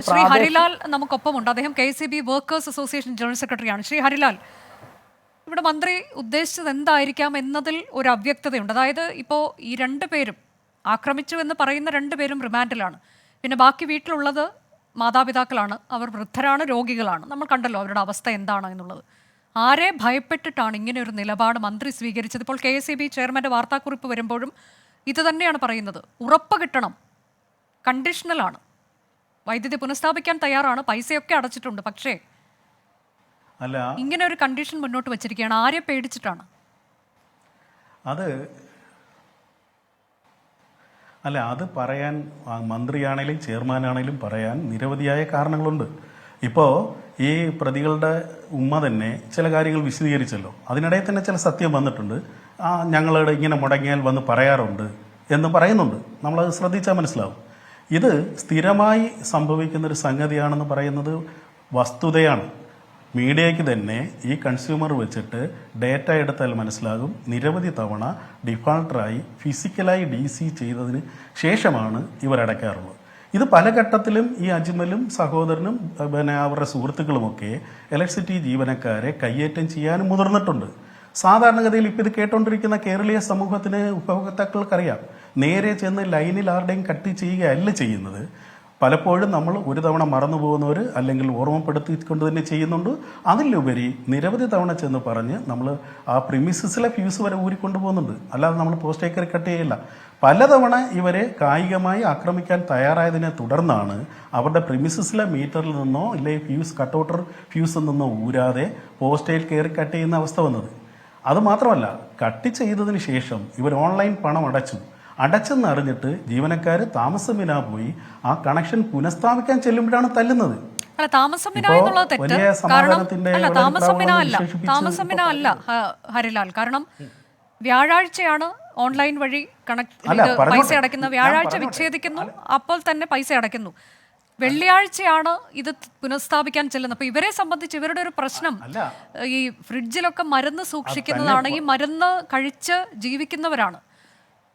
ശ്രീ ഹരിലാൽ നമുക്കൊപ്പമുണ്ട്. അദ്ദേഹം KCB workers association general സെക്രട്ടറിയാണ്. ശ്രീ ഹരിലാൽ, ഇവിടെ മന്ത്രി ഉദ്ദേശിച്ചത് എന്തായിരിക്കാം എന്നതിൽ ഒരു അവ്യക്തതയുണ്ട്. അതായത് ഇപ്പോൾ ഈ രണ്ടുപേരും ആക്രമിച്ചു എന്ന് പറയുന്ന രണ്ടുപേരും റിമാൻഡിലാണ്. പിന്നെ ബാക്കി വീട്ടിലുള്ളത് മാതാപിതാക്കളാണ്. അവർ വൃദ്ധരാണ്, രോഗികളാണ്. നമ്മൾ കണ്ടല്ലോ അവരുടെ അവസ്ഥ എന്താണ് എന്നുള്ളത്. ആരെ ഭയപ്പെട്ടിട്ടാണ് ഇങ്ങനെ ഒരു നിലപാട് മന്ത്രി സ്വീകരിച്ചത്? ഇപ്പോൾ KCB ചെയർമാൻ്റെ വാർത്താക്കുറിപ്പ് വരുമ്പോഴും ഇത് തന്നെയാണ് പറയുന്നത്. ഉറപ്പ് കിട്ടണം, കണ്ടീഷണലാണ്. വൈദ്യുതി പുനഃസ്ഥാപിക്കാൻ തയ്യാറാണ്, പൈസയൊക്കെ അടച്ചിട്ടുണ്ട്. പക്ഷേ അല്ല, ഇങ്ങനെ ഒരു കണ്ടീഷൻ മുന്നോട്ട് വെച്ചിരിക്കുകയാണ്. ആരെ പേടിച്ചിട്ടാണ്? അത് പറയാൻ മന്ത്രിയാണേലും ചെയർമാനാണേലും പറയാൻ നിരവധിയായ കാരണങ്ങളുണ്ട്. ഇപ്പോൾ ഈ പ്രതികളുടെ ഉമ്മ തന്നെ ചില കാര്യങ്ങൾ വിശദീകരിച്ചല്ലോ. അതിനിടയിൽ തന്നെ ചില സത്യം വന്നിട്ടുണ്ട്. ഞങ്ങളുടെ ഇങ്ങനെ മുടങ്ങിയാൽ വന്ന് പറയാറുണ്ട് എന്ന് പറയുന്നുണ്ട്. നമ്മളത് ശ്രദ്ധിച്ചാൽ മനസ്സിലാവും. ഇത് സ്ഥിരമായി സംഭവിക്കുന്നൊരു സംഗതിയാണെന്ന് പറയുന്നത് വസ്തുതയാണ്. മീഡിയയ്ക്ക് തന്നെ ഈ കൺസ്യൂമർ വെച്ചിട്ട് ഡേറ്റ എടുത്താൽ മനസ്സിലാകും. നിരവധി തവണ ഡിഫാൾട്ടറായി ഫിസിക്കലായി DC ചെയ്തതിന് ശേഷമാണ് ഇവരടയ്ക്കാറുള്ളത്. ഇത് പല ഘട്ടത്തിലും ഈ അജ്മലും സഹോദരനും പിന്നെ അവരുടെ സുഹൃത്തുക്കളുമൊക്കെ ഇലക്ട്രിസിറ്റി ജീവനക്കാരെ കയ്യേറ്റം ചെയ്യാനും മുതിർന്നിട്ടുണ്ട്. സാധാരണഗതിയിൽ ഇപ്പോൾ ഇത് കേട്ടുകൊണ്ടിരിക്കുന്ന കേരളീയ സമൂഹത്തിന് ഉപഭോക്താക്കൾക്കറിയാം, നേരെ ചെന്ന് ലൈനിൽ ആരുടെയും കട്ട് ചെയ്യുകയല്ല ചെയ്യുന്നത്. പലപ്പോഴും നമ്മൾ ഒരു തവണ മറന്നു പോകുന്നവർ അല്ലെങ്കിൽ ഓർമ്മപ്പെടുത്തിക്കൊണ്ട് തന്നെ ചെയ്യുന്നുണ്ട്. അതിലുപരി നിരവധി തവണ ചെന്ന് പറഞ്ഞ് നമ്മൾ ആ പ്രിമിസിസിലെ ഫ്യൂസ് വരെ ഊരിക്കൊണ്ടു പോകുന്നുണ്ട്. അല്ലാതെ നമ്മൾ പോസ്റ്റ് കയറി കട്ട് ചെയ്യില്ല. പലതവണ ഇവരെ കായികമായി ആക്രമിക്കാൻ തയ്യാറായതിനെ തുടർന്നാണ് അവരുടെ പ്രിമിസിസിലെ മീറ്ററിൽ നിന്നോ അല്ലെങ്കിൽ ഫ്യൂസ് കട്ടൗട്ടർ ഫ്യൂസിൽ നിന്നോ ഊരാതെ പോസ്റ്റയിൽ കയറി കട്ട് ചെയ്യുന്ന അവസ്ഥ വന്നത്. അതുമാത്രമല്ല, കട്ട് ചെയ്തതിന് ശേഷം ഇവർ ഓൺലൈൻ പണം അടച്ചെന്നറിഞ്ഞിട്ട് ജീവനക്കാർ താമസമിനാ പോയി ആ കണക്ഷൻ പുനഃസ്ഥാപിക്കാൻ ചെല്ലുമ്പോഴാണ് തല്ലുന്നത്. ഹരിലാൽ, കാരണം വ്യാഴാഴ്ചയാണ് ഓൺലൈൻ വഴി പൈസ അടയ്ക്കുന്ന. വ്യാഴാഴ്ച വിച്ഛേദിക്കുന്നു, അപ്പോൾ തന്നെ പൈസ അടയ്ക്കുന്നു. വെള്ളിയാഴ്ചയാണ് ഇത് പുനഃസ്ഥാപിക്കാൻ ചെല്ലുന്നത്. അപ്പൊ ഇവരെ സംബന്ധിച്ച് ഇവരുടെ ഒരു പ്രശ്നം, ഈ ഫ്രിഡ്ജിലൊക്കെ മരുന്ന് സൂക്ഷിക്കുന്നതാണ്. ഈ മരുന്ന് കഴിച്ച് ജീവിക്കുന്നവരാണ്,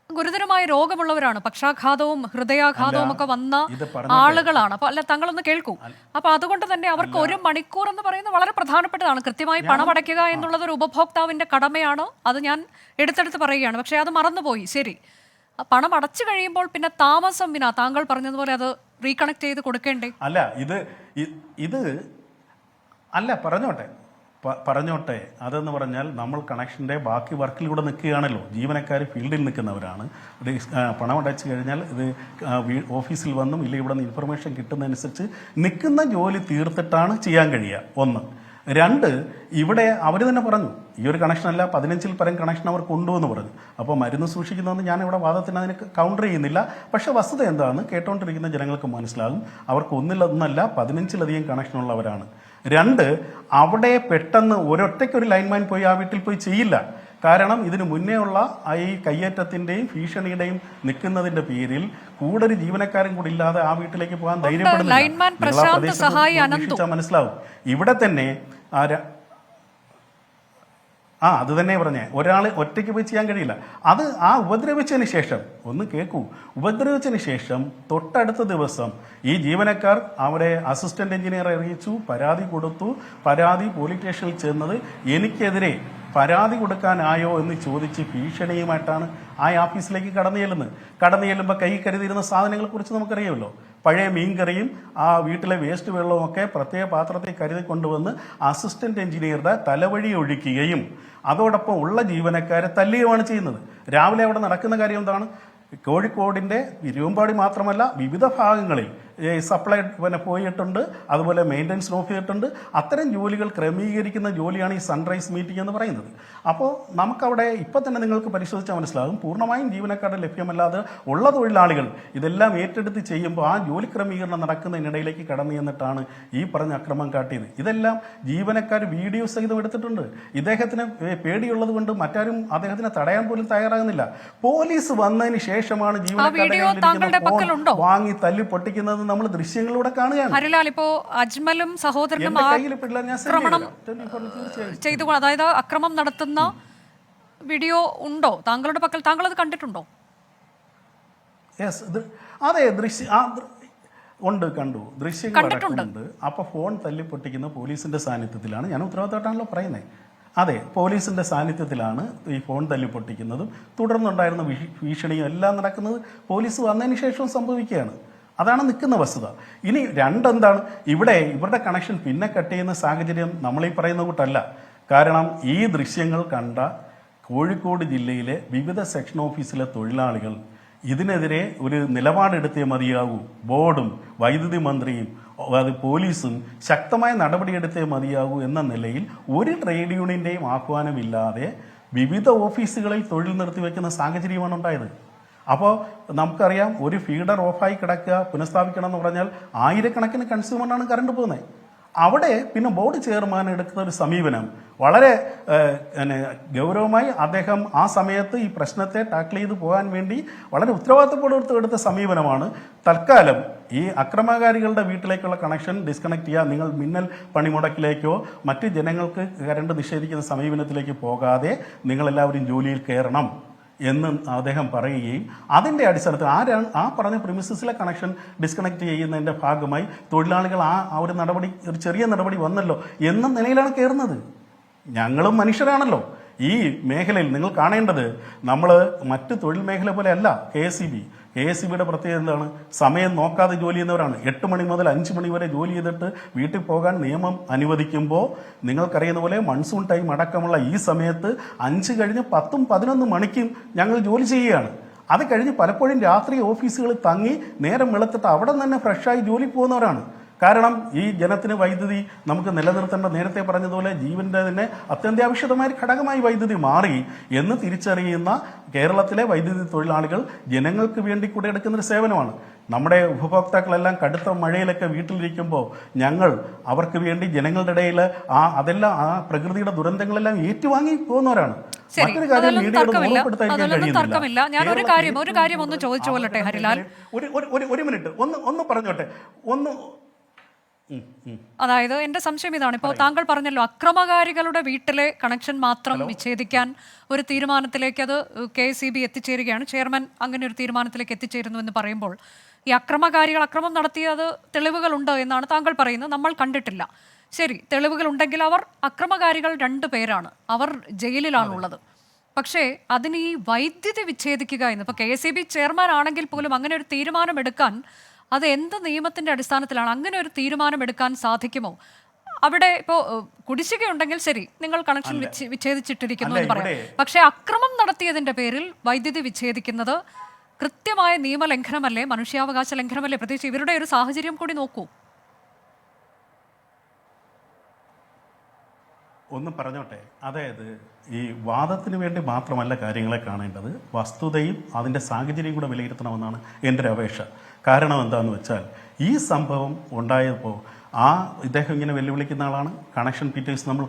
ഗുരുതരമായ രോഗമുള്ളവരാണ്, പക്ഷാഘാതവും ഹൃദയാഘാതവും ഒക്കെ വന്ന ആളുകളാണ്. അപ്പൊ അല്ല, താങ്കളൊന്ന് കേൾക്കൂ. അപ്പൊ അതുകൊണ്ട് തന്നെ അവർക്ക് 1 മണിക്കൂർ എന്ന് പറയുന്നത് വളരെ പ്രധാനപ്പെട്ടതാണ്. കൃത്യമായി പണം അടയ്ക്കുക എന്നുള്ളത് ഒരു ഉപഭോക്താവിന്റെ കടമയാണ്. അത് ഞാൻ എടുത്തെടുത്ത് പറയുകയാണ്. പക്ഷെ അത് മറന്നുപോയി. ശരി, പണം അടച്ചു കഴിയുമ്പോൾ പിന്നെ താമസം വിനാ താങ്കൾ പറഞ്ഞതുപോലെ അത് റീകണക്ട് ചെയ്ത് കൊടുക്കേണ്ടേ? പറഞ്ഞോട്ടെ. അതെന്ന് പറഞ്ഞാൽ നമ്മൾ കണക്ഷൻ്റെ ബാക്കി വർക്കിലൂടെ നിൽക്കുകയാണല്ലോ. ജീവനക്കാർ ഫീൽഡിൽ നിൽക്കുന്നവരാണ്. പണം അടച്ചു കഴിഞ്ഞാൽ ഇത് ഓഫീസിൽ വന്നും ഇല്ല ഇവിടെ നിന്ന് ഇൻഫർമേഷൻ കിട്ടുന്നതനുസരിച്ച് നിൽക്കുന്ന ജോലി തീർത്തിട്ടാണ് ചെയ്യാൻ കഴിയുക. 1. 2, ഇവിടെ അവർ തന്നെ പറഞ്ഞു ഈ ഒരു കണക്ഷനല്ല 15-ൽ പരം കണക്ഷൻ അവർ കൊണ്ടുവന്ന് പറഞ്ഞു. അപ്പോൾ മരുന്ന് സൂക്ഷിക്കുന്നതെന്ന് ഞാൻ ഇവിടെ വാദത്തിന് അതിന് കൗണ്ടർ ചെയ്യുന്നില്ല. പക്ഷേ വസ്തുത എന്താണെന്ന് കേട്ടോണ്ടിരിക്കുന്ന ജനങ്ങൾക്ക് മനസ്സിലാകും. അവർക്ക് 1-ലൊന്നല്ല 15-ലധികം കണക്ഷനുള്ളവരാണ്. 2, അവിടെ പെട്ടെന്ന് ഒരൊറ്റയ്ക്കൊരു ലൈൻമാൻ പോയി ആ വീട്ടിൽ പോയി ചെയ്യില്ല. കാരണം ഇതിന് മുന്നേ ഉള്ള ഈ കയ്യേറ്റത്തിന്റെയും ഭീഷണിയുടെയും നിൽക്കുന്നതിന്റെ പേരിൽ കൂടുതൽ ജീവനക്കാരും കൂടി ഇല്ലാതെ ആ വീട്ടിലേക്ക് പോകാൻ ധൈര്യപ്പെടുന്നില്ല. മനസ്സിലാവും. ഇവിടെ തന്നെ അത് തന്നെ പറഞ്ഞേ, ഒരാൾ ഒറ്റയ്ക്ക് പോയി ചെയ്യാൻ കഴിയില്ല. അത് ആ ഉപദ്രവിച്ചതിന് ശേഷം ഒന്ന് കേൾക്കൂ. ഉപദ്രവിച്ചതിന് ശേഷം തൊട്ടടുത്ത ദിവസം ഈ ജീവനക്കാർ അവിടെ അസിസ്റ്റന്റ് എഞ്ചിനീയറെ അറിയിച്ചു, പരാതി കൊടുത്തു. പരാതി പോലീസ് സ്റ്റേഷനിൽ ചെന്നത് എനിക്കെതിരെ പരാതി കൊടുക്കാനായോ എന്ന് ചോദിച്ച് ഭീഷണിയുമായിട്ടാണ് ആ ഓഫീസിലേക്ക് കടന്നു ചെല്ലുമ്പോൾ കൈ കരുതിയിരുന്ന സാധനങ്ങളെ കുറിച്ച് നമുക്കറിയാമല്ലോ. പഴയ മീൻകറിയും ആ വീട്ടിലെ വേസ്റ്റ് വെള്ളവും ഒക്കെ പ്രത്യേക പാത്രത്തിൽ കരുതി കൊണ്ടുവന്ന് അസിസ്റ്റന്റ് എഞ്ചിനീയറുടെ തലവഴി ഒഴിക്കുകയും അതോടൊപ്പം ഉള്ള ജീവനക്കാരെ തല്ലുകയുമാണ് ചെയ്യുന്നത്. രാവിലെ അവിടെ നടക്കുന്ന കാര്യം എന്താണ്? കോഴിക്കോടിൻ്റെ തിരുവമ്പാടി മാത്രമല്ല വിവിധ ഭാഗങ്ങളിൽ സപ്ലൈ പോയിട്ടുണ്ട്, അതുപോലെ മെയിൻ്റനൻസ് ഓഫീസിട്ടുണ്ട്. അത്തരം ജോലികൾ ക്രമീകരിക്കുന്ന ജോലിയാണ് ഈ സൺറൈസ് മീറ്റിംഗ് എന്ന് പറയുന്നത്. അപ്പോൾ നമുക്കവിടെ ഇപ്പം തന്നെ നിങ്ങൾക്ക് പരിശോധിച്ചാൽ മനസ്സിലാകും, പൂർണ്ണമായും ജീവനക്കാരുടെ ലഭ്യമല്ലാതെ ഉള്ള തൊഴിലാളികൾ ഇതെല്ലാം ഏറ്റെടുത്ത് ചെയ്യുമ്പോൾ ആ ജോലി ക്രമീകരണം നടക്കുന്നതിനിടയിലേക്ക് കടന്നു ചെന്നിട്ടാണ് ഈ പറഞ്ഞ അക്രമം കാട്ടിയത്. ഇതെല്ലാം ജീവനക്കാർ വീഡിയോ സഹിതം എടുത്തിട്ടുണ്ട്. ഇദ്ദേഹത്തിന് പേടിയുള്ളത് കൊണ്ട് മറ്റാരും അദ്ദേഹത്തിനെ തടയാൻ പോലും തയ്യാറാകുന്നില്ല. പോലീസ് വന്നതിന് ശേഷമാണ് ജീവനക്കാരുടെ വാങ്ങി തല്ലി പൊട്ടിക്കുന്നത് നമ്മൾ ദൃശ്യങ്ങളിലൂടെ കാണുകയാണ്. ഹരിലാൽ, ഇപ്പോ അജ്മലും സഹോദരനും ചെയ്തു, അതായത് അക്രമം നടത്തുന്ന വീഡിയോ ഉണ്ടോ താങ്കളുടെ പക്കൽ? താങ്കൾ അത് കണ്ടിട്ടുണ്ടോ? അതെ, ഉണ്ട്, കണ്ടു, ദൃശ്യങ്ങൾ അടക്കമുണ്ട്. അപ്പൊ ഫോൺ തല്ലിപ്പൊട്ടിക്കുന്ന പോലീസിന്റെ സാന്നിധ്യത്തിലാണ്, ഞാൻ ഉത്തരവാദിത്തമായിട്ടാണല്ലോ പറയുന്നത്. അതെ, പോലീസിന്റെ സാന്നിധ്യത്തിലാണ് ഈ ഫോൺ തല്ലിപ്പൊട്ടിക്കുന്നതും തുടർന്നുണ്ടായിരുന്ന ഭീഷണിയും എല്ലാം നടക്കുന്നത് പോലീസ് വന്നതിന് ശേഷം സംഭവിക്കുകയാണ്. അതാണ് നിൽക്കുന്ന വസ്തുത. ഇനി രണ്ടെന്താണ്, ഇവരുടെ കണക്ഷൻ പിന്നെ കട്ട് ചെയ്യുന്ന സാഹചര്യം നമ്മളീ പറയുന്ന കൂട്ടല്ല. കാരണം ഈ ദൃശ്യങ്ങൾ കണ്ട കോഴിക്കോട് ജില്ലയിലെ വിവിധ സെക്ഷൻ ഓഫീസിലെ തൊഴിലാളികൾ ഇതിനെതിരെ ഒരു നിലപാടെടുത്തേ മതിയാകൂ. ബോർഡും വൈദ്യുതി മന്ത്രിയും അത് പോലീസും ശക്തമായ നടപടിയെടുത്തേ മതിയാകൂ എന്ന നിലയിൽ ഒരു ട്രേഡ് യൂണിയന്റെയും ആഹ്വാനമില്ലാതെ വിവിധ ഓഫീസുകളിൽ തൊഴിൽ നിർത്തിവെക്കുന്ന സാഹചര്യമാണ് ഉണ്ടായത്. അപ്പോൾ നമുക്കറിയാം, ഒരു ഫീഡർ ഓഫായി കിടക്കുക, പുനഃസ്ഥാപിക്കണം എന്ന് പറഞ്ഞാൽ ആയിരക്കണക്കിന് കൺസ്യൂമറിനാണ് കറണ്ട് പോകുന്നത്. അവിടെ പിന്നെ ബോർഡ് ചെയർമാൻ എടുക്കുന്ന ഒരു സമീപനം വളരെ ഗൗരവമായി അദ്ദേഹം ആ സമയത്ത് ഈ പ്രശ്നത്തെ ടാക്കിൾ ചെയ്ത് പോകാൻ വേണ്ടി വളരെ ഉത്തരവാദിത്തത്തോടെ എടുത്ത സമീപനമാണ്. തൽക്കാലം ഈ അക്രമകാരികളുടെ വീട്ടിലേക്കുള്ള കണക്ഷൻ ഡിസ്കണക്ട് ചെയ്യുക, നിങ്ങൾ മിന്നൽ പണിമുടക്കിലേക്കോ മറ്റ് ജനങ്ങൾക്ക് കറണ്ട് നിഷേധിക്കുന്ന സമീപനത്തിലേക്ക് പോകാതെ നിങ്ങളെല്ലാവരും ജോലിയിൽ കയറണം എന്ന് അദ്ദേഹം പറയുകയും അതിൻ്റെ അടിസ്ഥാനത്തിൽ ആ പറഞ്ഞ പ്രിമിസസിലെ കണക്ഷൻ ഡിസ്കണക്ട് ചെയ്യുന്നതിൻ്റെ ഭാഗമായി തൊഴിലാളികൾ ആ ഒരു നടപടി, ഒരു ചെറിയ നടപടി വന്നല്ലോ എന്ന നിലയിലാണ് കയറുന്നത്. ഞങ്ങളും മനുഷ്യരാണല്ലോ. ഈ മേഖലയിൽ നിങ്ങൾ കാണേണ്ടത് നമ്മൾ മറ്റ് തൊഴിൽ മേഖല പോലെ അല്ല. KSEBിയുടെ പ്രത്യേകത എന്താണ്? സമയം നോക്കാതെ ജോലി ചെയ്യുന്നവരാണ്. 8 മണി മുതൽ 5 മണി വരെ ജോലി ചെയ്തിട്ട് വീട്ടിൽ പോകാൻ നിയമം അനുവദിക്കുമ്പോൾ നിങ്ങൾക്കറിയുന്ന പോലെ മൺസൂൺ ടൈം അടക്കമുള്ള ഈ സമയത്ത് 5 കഴിഞ്ഞ് 10ഉം 11 മണിക്കും ഞങ്ങൾ ജോലി ചെയ്യുകയാണ്. അത് കഴിഞ്ഞ് പലപ്പോഴും രാത്രി ഓഫീസുകളിൽ തങ്ങി നേരം വെളുത്തിട്ട് അവിടെ തന്നെ ഫ്രഷായി ജോലി പോകുന്നവരാണ്. കാരണം ഈ ജനത്തിന് വൈദ്യുതി നമുക്ക് നിലനിർത്തേണ്ട, നേരത്തെ പറഞ്ഞതുപോലെ ജീവന്റെ തന്നെ അത്യന്താപേക്ഷിതമായ ഘടകമായി വൈദ്യുതി മാറി എന്ന് തിരിച്ചറിയുന്ന കേരളത്തിലെ വൈദ്യുതി തൊഴിലാളികൾ ജനങ്ങൾക്ക് വേണ്ടി കൂടെ എടുക്കുന്നൊരു സേവനമാണ്. നമ്മുടെ ഉപഭോക്താക്കളെല്ലാം കടുത്ത മഴയിലൊക്കെ വീട്ടിലിരിക്കുമ്പോൾ ഞങ്ങൾ അവർക്ക് വേണ്ടി ജനങ്ങളുടെ ഇടയിൽ അതെല്ലാം ആ പ്രകൃതിയുടെ ദുരന്തങ്ങളെല്ലാം ഏറ്റുവാങ്ങി പോകുന്നവരാണ്. മറ്റൊരു കാര്യം തർക്കമില്ല. ഞാൻ ഒരു കാര്യം ഒന്ന് ചോദിച്ചു കൊള്ളട്ടെ ഹരിലാൽ. ഒരു മിനിറ്റ് ഒന്ന് പറഞ്ഞോട്ടെ. അതായത് എന്റെ സംശയം ഇതാണ്, ഇപ്പോൾ താങ്കൾ പറഞ്ഞല്ലോ അക്രമകാരികളുടെ വീട്ടിലെ കണക്ഷൻ മാത്രം വിച്ഛേദിക്കാൻ ഒരു തീരുമാനത്തിലേക്ക് അത് KSEB എത്തിച്ചേരുകയാണ്, ചെയർമാൻ അങ്ങനെ ഒരു തീരുമാനത്തിലേക്ക് എത്തിച്ചേരുന്നു എന്ന് പറയുമ്പോൾ ഈ അക്രമകാരികൾ അക്രമം നടത്തിയത് തെളിവുകളുണ്ട് എന്നാണ് താങ്കൾ പറയുന്നത്, നമ്മൾ കണ്ടിട്ടില്ല. ശരി, തെളിവുകൾ ഉണ്ടെങ്കിൽ അവർ അക്രമകാരികൾ 2 പേരാണ്, അവർ ജയിലിലാണുള്ളത്. പക്ഷേ അതിന് ഈ വൈദ്യുതി വിച്ഛേദിക്കുക എന്ന്, ഇപ്പോൾ KSEB ചെയർമാൻ ആണെങ്കിൽ പോലും അങ്ങനെ ഒരു തീരുമാനം എടുക്കാൻ അത് എന്ത് നിയമത്തിന്റെ അടിസ്ഥാനത്തിലാണ് അങ്ങനെ ഒരു തീരുമാനം എടുക്കാൻ സാധിക്കുമോ? അവിടെ ഇപ്പോൾ കുടിശ്ശികയുണ്ടെങ്കിൽ ശരി, നിങ്ങൾ കണക്ഷൻ വിച്ഛേദിച്ചിട്ടിരിക്കുന്നു എന്ന് പറയാം. പക്ഷേ അക്രമം നടത്തിയതിന്റെ പേരിൽ വൈദ്യുതി വിച്ഛേദിക്കുന്നത് കൃത്യമായ നിയമലംഘനമല്ലേ, മനുഷ്യാവകാശ ലംഘനമല്ലേ? പ്രത്യേകിച്ച് ഇവരുടെ ഒരു സാഹചര്യം കൂടി നോക്കൂ. ഒന്ന് പറഞ്ഞോട്ടെ, അതായത് ഈ വാദത്തിന് വേണ്ടി മാത്രമല്ല കാര്യങ്ങളെ കാണേണ്ടത്, വസ്തുതയും അതിൻ്റെ സാഹചര്യം കൂടെ വിലയിരുത്തണമെന്നാണ് എൻ്റെ ഒരു അപേക്ഷ. കാരണം എന്താണെന്ന് വെച്ചാൽ ഈ സംഭവം ഉണ്ടായപ്പോൾ ഇദ്ദേഹം ഇങ്ങനെ വെല്ലുവിളിക്കുന്ന ആളാണ്. കണക്ഷൻ പിറ്റേഴ്സ് നമ്മൾ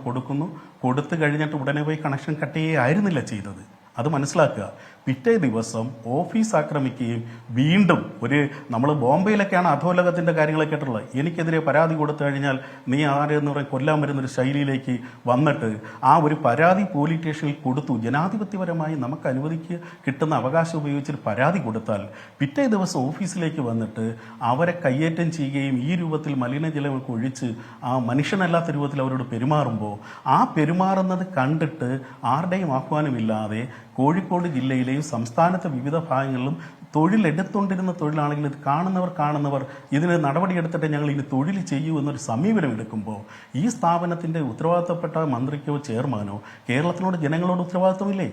കൊടുത്തു കഴിഞ്ഞിട്ട് ഉടനെ പോയി കണക്ഷൻ കട്ട് ചെയ്യുകയായിരുന്നില്ല ചെയ്തത്. അത് മനസ്സിലാക്കുക. പിറ്റേ ദിവസം ഓഫീസ് ആക്രമിക്കുകയും വീണ്ടും നമ്മൾ ബോംബെയിലൊക്കെയാണ് അധോലോകത്തിൻ്റെ കാര്യങ്ങളൊക്കെ കേട്ടുള്ളത്. എനിക്കെതിരെ പരാതി കൊടുത്തു കഴിഞ്ഞാൽ നീ ആരെന്ന് പറയും കൊല്ലാൻ വരുന്നൊരു ശൈലിയിലേക്ക് വന്നിട്ട് ആ ഒരു പരാതി പോലീസ് സ്റ്റേഷനിൽ കൊടുത്തു. ജനാധിപത്യപരമായി നമുക്ക് കിട്ടുന്ന അവകാശം ഉപയോഗിച്ചൊരു പരാതി കൊടുത്താൽ പിറ്റേ ദിവസം ഓഫീസിലേക്ക് വന്നിട്ട് അവരെ കയ്യേറ്റം ചെയ്യുകയും ഈ രൂപത്തിൽ മലിനജലമൊക്കെ ഒഴിച്ച് ആ മനുഷ്യനല്ലാത്ത രൂപത്തിൽ അവരോട് പെരുമാറുമ്പോൾ ആ പെരുമാറുന്നത് കണ്ടിട്ട് ആരുടെയും ആഹ്വാനമില്ലാതെ കോഴിക്കോട് ജില്ലയിലെയും സംസ്ഥാനത്തെ വിവിധ ഭാഗങ്ങളിലും തൊഴിലെടുത്തുകൊണ്ടിരുന്ന തൊഴിലാളികൾ ഇത് കാണുന്നവർ ഇതിന് നടപടിയെടുത്തിട്ട് ഞങ്ങൾ ഇനി തൊഴിൽ ചെയ്യൂ എന്നൊരു സമീപനം എടുക്കുമ്പോൾ ഈ സ്ഥാപനത്തിൻ്റെ ഉത്തരവാദിത്തപ്പെട്ട മന്ത്രിക്കോ ചെയർമാനോ കേരളത്തിനോട് ജനങ്ങളോട് ഉത്തരവാദിത്തമില്ലേ?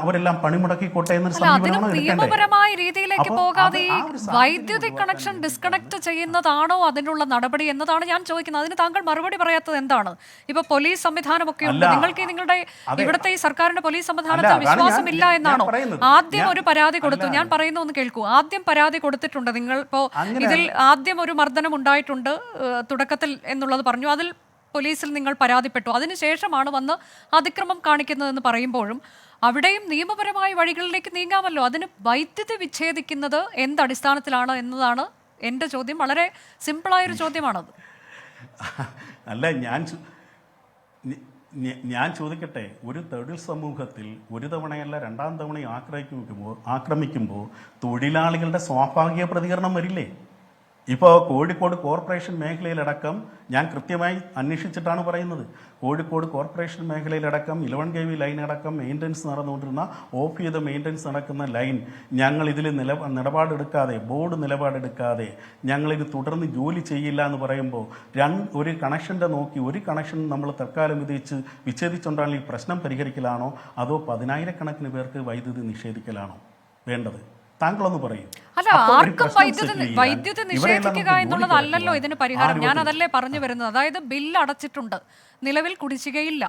അവരെല്ലാം പണിമുടക്കിക്കോട്ടെ എന്നൊരു സമീപനമാണ് നിയമപരമായ രീതിയിലേക്ക് പോകാതെ ഈ വൈദ്യുതി കണക്ഷൻ ഡിസ്കണക്ട് ചെയ്യുന്നതാണോ അതിനുള്ള നടപടി എന്നതാണ് ഞാൻ ചോദിക്കുന്നത്. അതിന് താങ്കൾ മറുപടി പറയാത്തത് എന്താണ്? ഇപ്പൊ പോലീസ് സംവിധാനമൊക്കെ ഉണ്ട്, നിങ്ങൾക്ക് നിങ്ങളുടെ ഇവിടുത്തെ ഈ സർക്കാരിന്റെ പോലീസ് സംവിധാനത്തിൽ വിശ്വാസമില്ല എന്നാണോ? ആദ്യം ഒരു പരാതി കൊടുത്തു, ഞാൻ പറയുന്ന ഒന്ന് കേൾക്കൂ. ആദ്യം പരാതി കൊടുത്തിട്ടുണ്ട് നിങ്ങൾ. ഇപ്പോ ഇതിൽ ആദ്യം ഒരു മർദ്ദനം ഉണ്ടായിട്ടുണ്ട് തുടക്കത്തിൽ എന്നുള്ളത് പറഞ്ഞു, അതിൽ പോലീസിൽ നിങ്ങൾ പരാതിപ്പെട്ടു, അതിനുശേഷമാണ് വന്ന് അതിക്രമം കാണിക്കുന്നതെന്ന് പറയുമ്പോഴും അവിടെയും നിയമപരമായ വഴികളിലേക്ക് നീങ്ങാമല്ലോ. അതിന് വൈദ്യുതി വിച്ഛേദിക്കുന്നത് എന്തടിസ്ഥാനത്തിലാണ് എന്നതാണ് എൻ്റെ ചോദ്യം. വളരെ സിമ്പിളായൊരു ചോദ്യമാണത്. അല്ല, ഞാൻ ചോദിക്കട്ടെ, ഒരു തൊഴിൽ സമൂഹത്തിൽ ഒരു തവണയല്ല 2ാം തവണയും ആക്രമിക്കുമ്പോൾ തൊഴിലാളികളുടെ സ്വാഭാവിക പ്രതികരണം വരില്ലേ? ഇപ്പോൾ കോഴിക്കോട് കോർപ്പറേഷൻ മേഖലയിലടക്കം ഞാൻ കൃത്യമായി അന്വേഷിച്ചിട്ടാണ് പറയുന്നത്. കോഴിക്കോട് കോർപ്പറേഷൻ മേഖലയിലടക്കം 11 kV ലൈൻ അടക്കം മെയിൻ്റനൻസ് നടന്നുകൊണ്ടിരുന്ന ഓഫ് ചെയ്ത മെയിൻ്റനൻസ് നടക്കുന്ന ലൈൻ ഞങ്ങൾ ഇതിൽ നിലപാടെടുക്കാതെ, ബോർഡ് നിലപാടെടുക്കാതെ ഞങ്ങളിത് തുടർന്ന് ജോലി ചെയ്യില്ല എന്ന് പറയുമ്പോൾ ഒരു കണക്ഷൻ്റെ നോക്കി ഒരു കണക്ഷൻ നമ്മൾ തൽക്കാലം വിച്ഛേദിച്ചുകൊണ്ടാണ് ഈ പ്രശ്നം പരിഹരിക്കലാണോ അതോ 10,000-കണക്കിന് പേർക്ക് വൈദ്യുതി നിഷേധിക്കലാണോ വേണ്ടത്? താങ്കളൊന്ന് പറയും. അല്ല, ആർക്കും വൈദ്യുതി നിഷേധിക്കുക എന്നുള്ളതല്ലല്ലോ ഇതിന് പരിഹാരം. ഞാൻ അതല്ലേ പറഞ്ഞു വരുന്നത്. അതായത് ബില്ല് അടച്ചിട്ടുണ്ട്, നിലവിൽ കുടിശ്ശികയില്ല,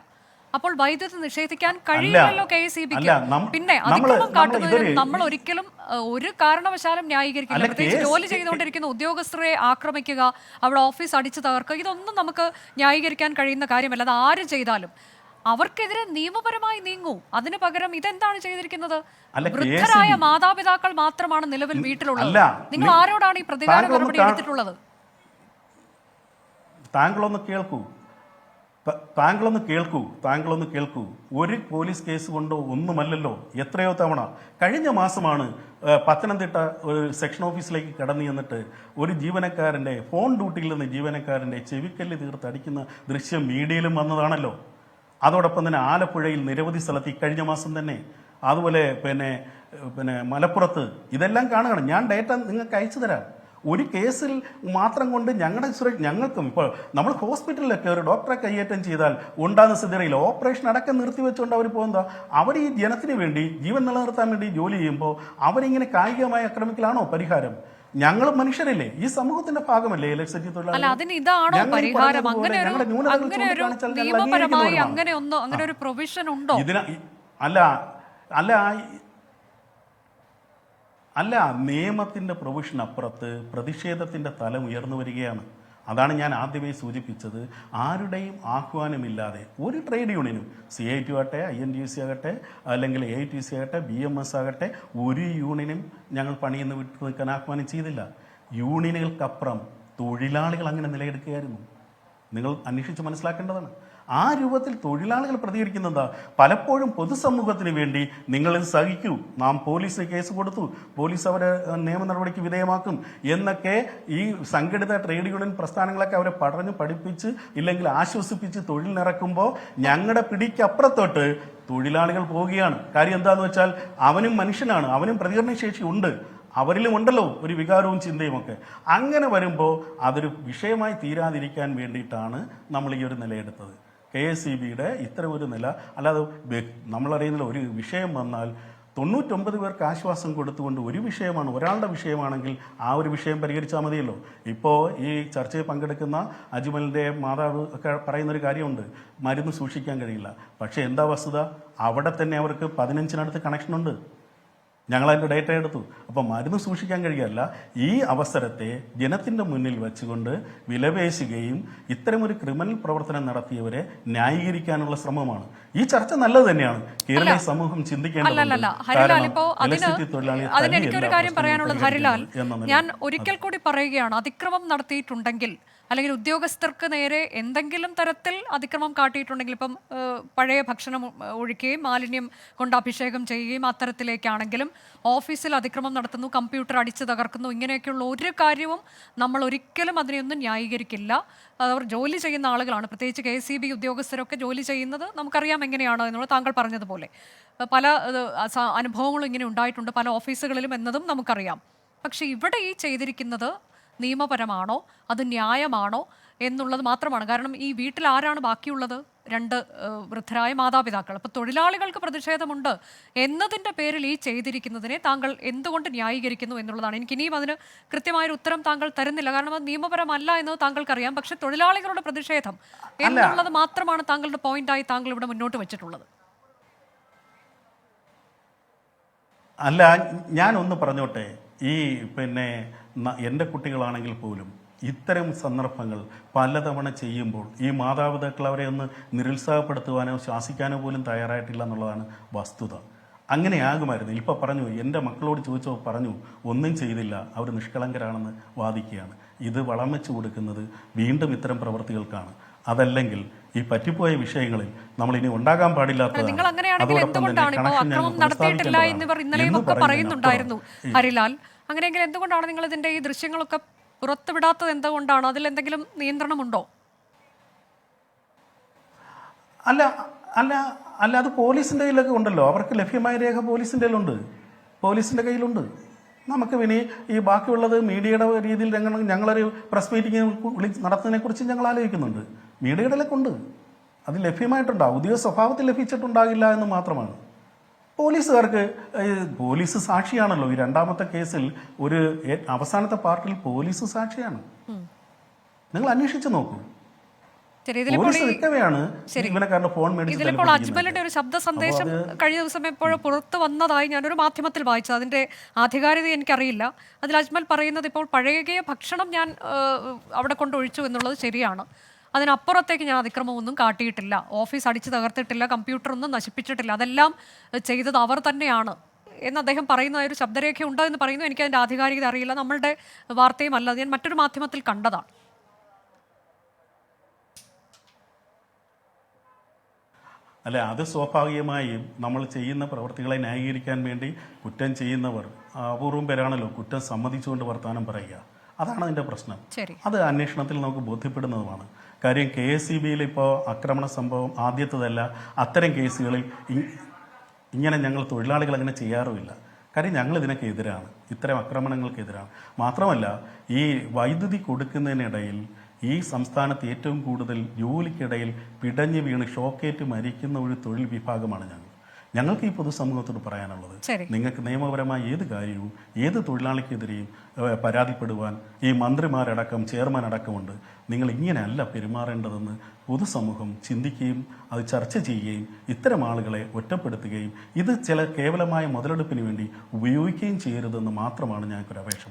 അപ്പോൾ വൈദ്യുതി നിഷേധിക്കാൻ കഴിയില്ലല്ലോ KECBക്ക്. പിന്നെ അതിക്രമം കാട്ടുന്നതിന് നമ്മൾ ഒരിക്കലും ഒരു കാരണവശാലും ന്യായീകരിക്കില്ല. പ്രത്യേകിച്ച് ജോലി ചെയ്തുകൊണ്ടിരിക്കുന്ന ഉദ്യോഗസ്ഥരെ ആക്രമിക്കുക, അവിടെ ഓഫീസ് അടിച്ചു തകർക്കുക, ഇതൊന്നും നമുക്ക് ന്യായീകരിക്കാൻ കഴിയുന്ന കാര്യമല്ല. അത് ആര് ചെയ്താലും അവർക്കെതിരെ നിയമപരമായി നീങ്ങൂ. അതിന് പകരം ഇതെന്താണ് ചെയ്തിരിക്കുന്നത്? വൃദ്ധരായ മാതാപിതാക്കൾ മാത്രമാണ് നിലവിൽ വീട്ടിലുള്ളത്. നിങ്ങൾ ആരോടാണ് ഈ പ്രതികാര നടപടി എടുത്തിട്ടുള്ളത്? താങ്കളൊന്ന് കേൾക്കൂ. ഒരു പോലീസ് കേസ് കൊണ്ടോ ഒന്നുമല്ലല്ലോ, എത്രയോ തവണ. കഴിഞ്ഞ മാസമാണ് പത്തനംതിട്ട ഒരു സെക്ഷൻ ഓഫീസിലേക്ക് കടന്നു ചെന്നിട്ട് ഒരു ജീവനക്കാരൻ്റെ ഫോൺ ഡ്യൂട്ടിയിൽ നിന്ന് ജീവനക്കാരൻ്റെ ചെവിക്കല്ല് തീർത്തടിക്കുന്ന ദൃശ്യം മീഡിയയിലും വന്നതാണല്ലോ. അതോടൊപ്പം തന്നെ ആലപ്പുഴയിൽ നിരവധി സ്ഥലത്ത് ഈ കഴിഞ്ഞ മാസം തന്നെ, അതുപോലെ പിന്നെ മലപ്പുറത്ത്, ഇതെല്ലാം കാണുകയാണ്. ഞാൻ ഡേറ്റ നിങ്ങൾക്ക് അയച്ചു തരാം. ഒരു കേസിൽ മാത്രം കൊണ്ട് ഞങ്ങൾക്കും ഇപ്പോൾ നമ്മൾ ഹോസ്പിറ്റലിലൊക്കെ ഒരു ഡോക്ടറെ കയ്യേറ്റം ചെയ്താൽ ഉണ്ടാകുന്ന സ്ഥിതിയിൽ ഓപ്പറേഷൻ അടക്കം നിർത്തിവെച്ചുകൊണ്ട് അവർ പോകുന്നതാ. അവർ ഈ ജനത്തിന് വേണ്ടി ജീവൻ നിലനിർത്താൻ വേണ്ടി ജോലി ചെയ്യുമ്പോൾ അവരിങ്ങനെ കായികമായി ആക്രമിക്കലാണോ പരിഹാരം? ഞങ്ങൾ മനുഷ്യരല്ലേ, ഈ സമൂഹത്തിന്റെ ഭാഗമല്ലേ ഇലക്ട്രിസിറ്റി തൊഴിലാളികൾ. അല്ല, നിയമത്തിന്റെ പ്രൊവിഷൻ അപ്പുറത്ത് പ്രതിഷേധത്തിന്റെ തലം ഉയർന്നു വരികയാണ്. അതാണ് ഞാൻ ആദ്യമേ സൂചിപ്പിച്ചത്. ആരുടെയും ആഹ്വാനമില്ലാതെ ഒരു ട്രേഡ് യൂണിയനും, CITU ആകട്ടെ, INTUC ആകട്ടെ, അല്ലെങ്കിൽ AITC ആകട്ടെ, BMS ആകട്ടെ, ഒരു യൂണിയനും ഞങ്ങൾ പണിയെന്ന് വിട്ടു നിൽക്കാൻ ആഹ്വാനം ചെയ്തില്ല. യൂണിയനുകൾക്കപ്പുറം തൊഴിലാളികൾ അങ്ങനെ നിലയെടുക്കുകയായിരുന്നു. നിങ്ങൾ അന്വേഷിച്ച് മനസ്സിലാക്കേണ്ടതാണ്. ആ രൂപത്തിൽ തൊഴിലാളികൾ പ്രതികരിക്കുന്നതാ. പലപ്പോഴും പൊതുസമൂഹത്തിന് വേണ്ടി നിങ്ങളിത് സഹിക്കൂ, നാം പോലീസിന് കേസ് കൊടുത്തു, പോലീസ് അവരെ നിയമ നടപടിക്ക് വിധേയമാക്കും എന്നൊക്കെ ഈ സംഘടിത ട്രേഡ് യൂണിയൻ പ്രസ്ഥാനങ്ങളൊക്കെ അവരെ പഠിപ്പിച്ച് ഇല്ലെങ്കിൽ ആശ്വസിപ്പിച്ച് തൊഴിലിനിറക്കുമ്പോൾ ഞങ്ങളുടെ പിടിക്കപ്പുറത്തോട്ട് തൊഴിലാളികൾ പോവുകയാണ്. കാര്യം എന്താണെന്ന് വെച്ചാൽ അവനും മനുഷ്യനാണ്, അവനും പ്രതികരണശേഷി ഉണ്ട്, അവരിലും ഉണ്ടല്ലോ ഒരു വികാരവും ചിന്തയും ഒക്കെ. അങ്ങനെ വരുമ്പോൾ അതൊരു വിഷയമായി തീരാതിരിക്കാൻ വേണ്ടിയിട്ടാണ് നമ്മൾ ഈ ഒരു നിലയെടുത്തത്. KECBയുടെ ഇത്തരം ഒരു നില. അല്ലാതെ നമ്മളറിയുന്നില്ല, ഒരു വിഷയം വന്നാൽ 99 പേർക്ക് ആശ്വാസം കൊടുത്തുകൊണ്ട് ഒരു വിഷയമാണ്, ഒരാളുടെ വിഷയമാണെങ്കിൽ ആ ഒരു വിഷയം പരിഹരിച്ചാൽ മതിയല്ലോ. ഇപ്പോൾ ഈ ചർച്ചയിൽ പങ്കെടുക്കുന്ന അജ്മലിൻ്റെ മാതാവ് ഒക്കെ പറയുന്നൊരു കാര്യമുണ്ട്, മരുന്ന് സൂക്ഷിക്കാൻ കഴിയില്ല. പക്ഷേ എന്താ വസ്തുത? അവിടെ തന്നെ അവർക്ക് 15-നടുത്ത് കണക്ഷനുണ്ട്. ഞങ്ങളതിൻ്റെ ഡേറ്റ എടുത്തു. അപ്പോൾ മരുന്ന് സൂക്ഷിക്കാൻ കഴിയല്ല. ഈ അവസരത്തെ ജനത്തിൻ്റെ മുന്നിൽ വെച്ചുകൊണ്ട് വിലപേശുകയും ഇത്തരമൊരു ക്രിമിനൽ പ്രവർത്തനം നടത്തിയവരെ ന്യായീകരിക്കാനുള്ള ശ്രമമാണ്. ഈ ചർച്ച നല്ലത് തന്നെയാണ്. കേരളീയ സമൂഹം ചിന്തിക്കേണ്ടതുണ്ട്. അതിനെനിക്കൊരു കാര്യം പറയാനുള്ളത് ഹരിലാൽ, ഞാൻ ഒരിക്കൽ കൂടി പറയുകയാണ്, അതിക്രമം നടത്തിയിട്ടുണ്ടെങ്കിൽ അല്ലെങ്കിൽ ഉദ്യോഗസ്ഥർക്ക് നേരെ എന്തെങ്കിലും തരത്തിൽ അതിക്രമം കാട്ടിയിട്ടുണ്ടെങ്കിൽ, ഇപ്പം പഴയ ഭക്ഷണം ഒഴിക്കുകയും മാലിന്യം കൊണ്ട് അഭിഷേകം ചെയ്യുകയും അത്തരത്തിലേക്കാണെങ്കിലും, ഓഫീസിൽ അതിക്രമം നടത്തുന്നു, കമ്പ്യൂട്ടർ അടിച്ചു തകർക്കുന്നു, ഇങ്ങനെയൊക്കെയുള്ള ഒരു കാര്യവും നമ്മൾ ഒരിക്കലും അതിനെയൊന്നും ന്യായീകരിക്കില്ല. അവർ ജോലി ചെയ്യുന്ന ആളുകളാണ്. പ്രത്യേകിച്ച് KECB ഉദ്യോഗസ്ഥരൊക്കെ ജോലി ചെയ്യുന്നത് നമുക്കറിയാം എങ്ങനെയാണ് എന്നുള്ളത്. താങ്കൾ പറഞ്ഞതുപോലെ പല അനുഭവങ്ങളും ഇങ്ങനെ ഉണ്ടായിട്ടുണ്ട് പല ഓഫീസുകളിലും എന്നതും നമുക്കറിയാം. പക്ഷെ ഇവിടെ ഈ ചെയ്തിരിക്കുന്നത് നിയമപരമാണോ, അത് ന്യായമാണോ എന്നുള്ളത് മാത്രമാണ്. കാരണം ഈ വീട്ടിൽ ആരാണ് ബാക്കിയുള്ളത്? 2 വൃദ്ധരായ മാതാപിതാക്കൾ. അപ്പോൾ തൊഴിലാളികൾക്ക് പ്രതിഷേധമുണ്ട് എന്നതിൻ്റെ പേരിൽ ഈ ചെയ്തിരിക്കുന്നതിനെ താങ്കൾ എന്തുകൊണ്ട് ന്യായീകരിക്കുന്നു എന്നുള്ളതാണ്. എനിക്ക് ഇനിയും അതിന് കൃത്യമായൊരു ഉത്തരം താങ്കൾ തരുന്നില്ല. കാരണം അത് നിയമപരമല്ല എന്നത് താങ്കൾക്കറിയാം. പക്ഷെ തൊഴിലാളികളുടെ പ്രതിഷേധം എന്നുള്ളത് മാത്രമാണ് താങ്കളുടെ പോയിന്റായി താങ്കൾ ഇവിടെ മുന്നോട്ട് വെച്ചിട്ടുള്ളത്. അല്ല, ഞാനൊന്ന് പറഞ്ഞോട്ടെ. ഈ എൻ്റെ കുട്ടികളാണെങ്കിൽ പോലും ഇത്തരം സന്ദർഭങ്ങൾ പലതവണ ചെയ്യുമ്പോൾ ഈ മാതാപിതാക്കൾ അവരെ ഒന്ന് നിരുത്സാഹപ്പെടുത്തുവാനോ ശാസിക്കാനോ പോലും തയ്യാറായിട്ടില്ല എന്നുള്ളതാണ് വസ്തുത. അങ്ങനെയാകുമായിരുന്നു. ഇപ്പോൾ പറഞ്ഞു, എൻ്റെ മക്കളോട് ചോദിച്ചോ പറഞ്ഞു, ഒന്നും ചെയ്തില്ല, അവർ നിഷ്കളങ്കരാണെന്ന് വാദിക്കുകയാണ്. ഇത് വളം വെച്ച് കൊടുക്കുന്നത് വീണ്ടും ഇത്തരം പ്രവൃത്തികൾക്കാണ്. അതല്ലെങ്കിൽ ഈ പറ്റിപ്പോയ വിഷയങ്ങളിൽ നമ്മൾ ഇനി ഉണ്ടാകാൻ പാടില്ലാത്തതാണ്. പറയുന്നുണ്ടായിരുന്നു ഹരിലാൽ. അങ്ങനെയെങ്കിൽ എന്തുകൊണ്ടാണ് നിങ്ങൾ ഇതിന്റെ ഈ ദൃശ്യങ്ങളൊക്കെ പുറത്തുവിടാത്തത് എന്തുകൊണ്ടാണ്? അതിലെന്തെങ്കിലും നിയന്ത്രണമുണ്ടോ? അല്ല അല്ല അല്ല അത് പോലീസിൻ്റെ കയ്യിലൊക്കെ ഉണ്ടല്ലോ. അവർക്ക് ലഭ്യമായ രേഖ പോലീസിൻ്റെ കയ്യിലുണ്ട്, പോലീസിൻ്റെ കയ്യിലുണ്ട്. നമുക്ക് പിന്നെ ഈ ബാക്കിയുള്ളത് മീഡിയയുടെ രീതിയിൽ ഞങ്ങളൊരു പ്രസ് മീറ്റിംഗ് നടത്തുന്നതിനെക്കുറിച്ച് ഞങ്ങൾ ആലോചിക്കുന്നുണ്ട്. മീഡിയയുടെ ഉണ്ട്, അത് ലഭ്യമായിട്ടുണ്ട്. ഔദ്യോഗിക സ്വഭാവത്തിൽ ലഭിച്ചിട്ടുണ്ടാകില്ല എന്ന് മാത്രമാണ്. പോലീസുകാർക്ക് പോലീസ് സാക്ഷിയാണല്ലോ ഈ രണ്ടാമത്തെ കേസിൽ. ഒരു അവസാനത്തെ പാർട്ടിൽ പോലീസ് സാക്ഷിയാണ്. നിങ്ങൾ അന്വേഷിച്ച് നോക്കൂ. ഇതിലിപ്പോൾ അജ്മലിന്റെ ഒരു ശബ്ദ സന്ദേശം കഴിഞ്ഞ ദിവസം എപ്പോഴോ പുറത്തു വന്നതായി ഞാനൊരു മാധ്യമത്തിൽ വായിച്ചത്. അതിന്റെ ആധികാരികത എനിക്കറിയില്ല. അതിൽ അജ്മൽ പറയുന്നത് ഇപ്പോൾ പഴകിയ ഭക്ഷണം ഞാൻ അവിടെ കൊണ്ടൊഴിച്ചു എന്നുള്ളത് ശരിയാണ്. അതിനപ്പുറത്തേക്ക് ഞാൻ അതിക്രമമൊന്നും കാട്ടിയിട്ടില്ല, ഓഫീസ് അടിച്ചു തകർത്തിട്ടില്ല, കമ്പ്യൂട്ടർ ഒന്നും നശിപ്പിച്ചിട്ടില്ല, അതെല്ലാം ചെയ്തത് അവർ തന്നെയാണ് എന്ന് അദ്ദേഹം പറയുന്ന ഒരു ശബ്ദരേഖ ഉണ്ടോ എന്ന് പറയുന്നു. എനിക്ക് അതിന്റെ ആധികാരികത അറിയില്ല, നമ്മളുടെ വാർത്തയും അല്ല, ഞാൻ മറ്റൊരു മാധ്യമത്തിൽ കണ്ടതാണ്. അല്ല, അത് സ്വാഭാവികമായും നമ്മൾ ചെയ്യുന്ന പ്രവർത്തികളെ ന്യായീകരിക്കാൻ വേണ്ടി കുറ്റം ചെയ്യുന്നവർ അപൂർവം പേരാണല്ലോ കുറ്റം സമ്മതിച്ചുകൊണ്ട് വർത്തമാനം പറയുക. അതാണ് അതിൻ്റെ പ്രശ്നം. അത് അന്വേഷണത്തിൽ നമുക്ക് ബോധ്യപ്പെടുന്നതുമാണ്. കാര്യം KSEBയിൽ ഇപ്പോൾ ആക്രമണ സംഭവം ആദ്യത്തേതല്ല. അത്തരം കേസുകളിൽ ഇങ്ങനെ ഞങ്ങൾ തൊഴിലാളികൾ അങ്ങനെ ചെയ്യാറുമില്ല. കാര്യം ഞങ്ങൾ ഇതിനൊക്കെ എതിരാണ്, ഇത്തരം ആക്രമണങ്ങൾക്കെതിരാണ്. മാത്രമല്ല, ഈ വൈദ്യുതി കൊടുക്കുന്നതിനിടയിൽ ഈ സംസ്ഥാനത്ത് ഏറ്റവും കൂടുതൽ ജോലിക്കിടയിൽ പിടഞ്ഞു വീണ് ഷോക്കേറ്റ് മരിക്കുന്ന ഒരു തൊഴിൽ വിഭാഗമാണ് ഞങ്ങൾക്ക് ഈ പൊതുസമൂഹത്തോട് പറയാനുള്ളത്. നിങ്ങൾക്ക് നിയമപരമായ ഏത് കാര്യവും ഏത് തൊഴിലാളിക്കെതിരെയും പരാതിപ്പെടുവാൻ ഈ മന്ത്രിമാരടക്കം ചെയർമാൻ അടക്കമുണ്ട്. നിങ്ങൾ ഇങ്ങനെയല്ല പെരുമാറേണ്ടതെന്ന് പൊതുസമൂഹം ചിന്തിക്കുകയും അത് ചർച്ച ചെയ്യുകയും ഇത്തരം ആളുകളെ ഒറ്റപ്പെടുത്തുകയും ഇത് കേവലമായ മുതലെടുപ്പിന് വേണ്ടി ഉപയോഗിക്കുകയും ചെയ്യരുതെന്ന് മാത്രമാണ് ഞങ്ങൾക്കൊരു അപേക്ഷ.